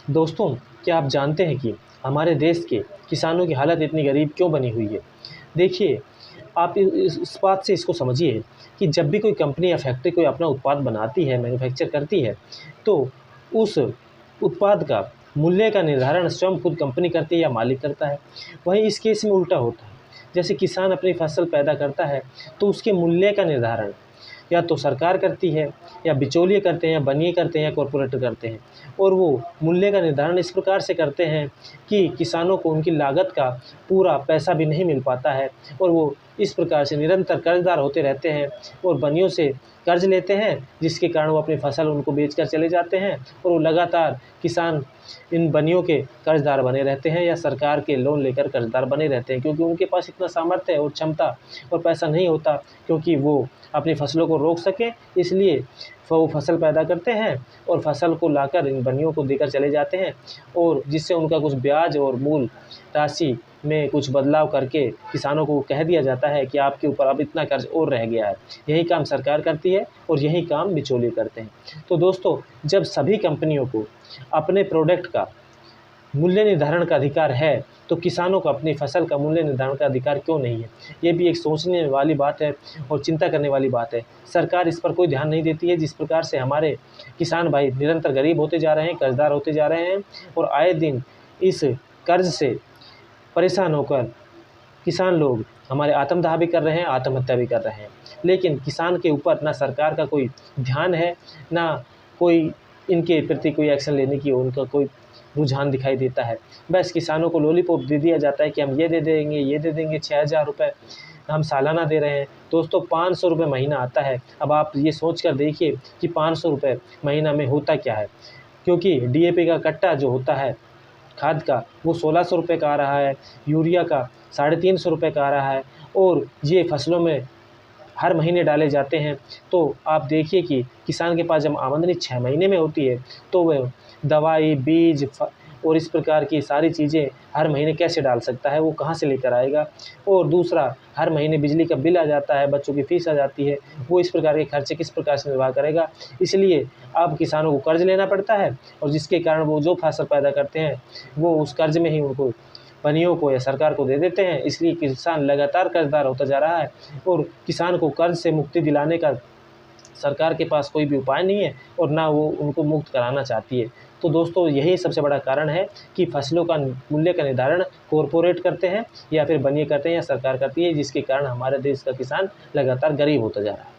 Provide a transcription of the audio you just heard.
दोस्तों, क्या आप जानते हैं कि हमारे देश के किसानों की हालत इतनी गरीब क्यों बनी हुई है? देखिए, आप इस बात से इसको समझिए कि जब भी कोई कंपनी या फैक्ट्री कोई अपना उत्पाद बनाती है, मैन्युफैक्चर करती है, तो उस उत्पाद का मूल्य का निर्धारण स्वयं खुद कंपनी करती है या मालिक करता है। वहीं इस केस में उल्टा होता है। जैसे किसान अपनी फसल पैदा करता है, तो उसके मूल्य का निर्धारण या तो सरकार करती है, या बिचौलिए करते हैं, या बनिए करते हैं, या कॉरपोरेट करते हैं। और वो मूल्य का निर्धारण इस प्रकार से करते हैं कि किसानों को उनकी लागत का पूरा पैसा भी नहीं मिल पाता है, और वो इस प्रकार से निरंतर कर्जदार होते रहते हैं और बनियों से कर्ज लेते हैं, जिसके कारण वो अपनी फसल उनको बेचकर चले जाते हैं, और वो लगातार किसान इन बनियों के कर्जदार बने रहते हैं या सरकार के लोन लेकर कर्जदार बने रहते हैं, क्योंकि उनके पास इतना सामर्थ्य और क्षमता और पैसा नहीं होता क्योंकि वो अपनी फसलों को रोक सकें। इसलिए वो फसल पैदा करते हैं और फसल को लाकर इन बनियों को देकर चले जाते हैं, और जिससे उनका कुछ ब्याज और मूल राशि में कुछ बदलाव करके किसानों को कह दिया जाता है कि आपके ऊपर अब इतना कर्ज और रह गया है। यही काम सरकार करती है और यही काम बिचौलिए करते हैं। तो दोस्तों, जब सभी कंपनियों को अपने प्रोडक्ट का मूल्य निर्धारण का अधिकार है, तो किसानों को अपनी फसल का मूल्य निर्धारण का अधिकार क्यों नहीं है? ये भी एक सोचने वाली बात है और चिंता करने वाली बात है। सरकार इस पर कोई ध्यान नहीं देती है। जिस प्रकार से हमारे किसान भाई निरंतर गरीब होते जा रहे हैं, कर्जदार होते जा रहे हैं, और आए दिन इस कर्ज से परेशान होकर किसान लोग हमारे आत्मदाह भी कर रहे हैं, आत्महत्या भी कर रहे हैं। लेकिन किसान के ऊपर ना सरकार का कोई ध्यान है, ना कोई इनके प्रति कोई एक्शन लेने की उनका कोई रुझान दिखाई देता है। बस किसानों को लॉलीपॉप दे दिया जाता है कि हम ये दे देंगे, ये दे देंगे, 6,000 रुपये हम सालाना दे रहे हैं। दोस्तों, 500 रुपये महीना आता है। अब आप ये सोच कर देखिए कि 500 रुपये महीना में होता क्या है, क्योंकि डीएपी का कट्टा जो होता है खाद का, वो 1600 रुपये का आ रहा है, यूरिया का 350 रुपये का आ रहा है, और ये फसलों में हर महीने डाले जाते हैं। तो आप देखिए कि किसान के पास जब आमदनी 6 महीने में होती है, तो वह दवाई, बीज और इस प्रकार की सारी चीज़ें हर महीने कैसे डाल सकता है? वो कहाँ से लेकर आएगा? और दूसरा, हर महीने बिजली का बिल आ जाता है, बच्चों की फ़ीस आ जाती है, वो इस प्रकार के खर्चे किस प्रकार से निर्वाह करेगा? इसलिए अब किसानों को कर्ज लेना पड़ता है, और जिसके कारण वो जो फसल पैदा करते हैं, वो उस कर्ज में ही उनको बनियों को या सरकार को दे देते हैं। इसलिए किसान लगातार कर्जदार होता जा रहा है, और किसान को कर्ज से मुक्ति दिलाने का सरकार के पास कोई भी उपाय नहीं है, और ना वो उनको मुक्त कराना चाहती है। तो दोस्तों, यही सबसे बड़ा कारण है कि फसलों का मूल्य का निर्धारण कॉरपोरेट करते हैं, या फिर बनिए करते हैं, या सरकार करती है, जिसके कारण हमारे देश का किसान लगातार गरीब होता जा रहा है।